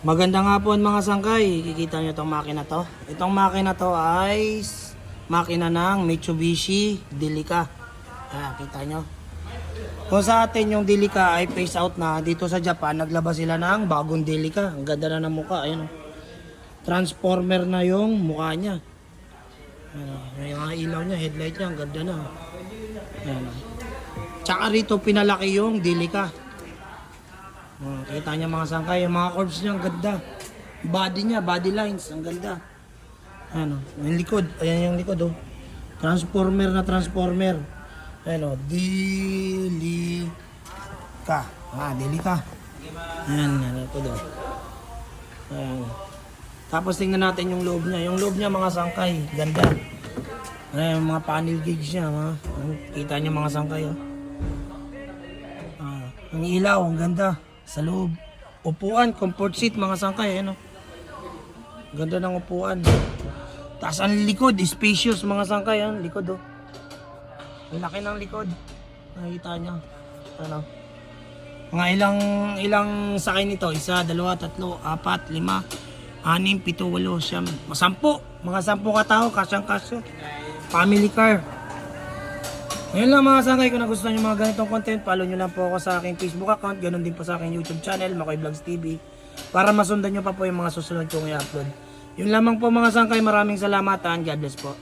Maganda nga po mga sangkay. Kikita nyo itong makina to. Itong makina to ay makina ng Mitsubishi Delica. Kita nyo. Kung sa atin yung Delica ay phase out na, dito sa Japan naglabas sila ng bagong Delica. Ang ganda na ng mukha. Ayan, transformer na yung mukha niya. Yung mga ilaw niya, headlight niya, ang ganda na. Ayan. Tsaka rito pinalaki yung Delica. Kita niya mga sangkay, yung mga curves niya, ang ganda. Body niya, body lines, ang ganda. Ano, yung likod, ayan yung likod oh. Transformer na transformer. Ayan oh, Delica. Delica. Ayan, likod oh. Ayan. Tapos tingnan natin yung loob niya. Yung loob niya mga sangkay, ganda. Ayan, yung mga panel gauge niya, kita niya mga sangkay oh. Ang ilaw, ang ganda. Sa loob. Upuan, comfort seat mga sangkay. Ano? Ganda ng upuan. Taas ang likod, spacious mga sangkay. Likod oh. Ang laki ng likod. Nakita nyo. Ano? Mga ilang sakay nito. 1, 2, 3, 4, 5, 6, 7, 8, 9, 10. Mga 10 katao, kasyang-kasyo. Family car. Ngayon lang mga sangkay, kung nagustuhan nyo mga ganitong content, follow nyo lang po ako sa aking Facebook account, ganun din po sa aking YouTube channel, Makoy Vlogs TV, para masundan nyo pa po yung mga susunod kong i-upload. Yun lamang po mga sangkay, maraming salamatan, God bless po.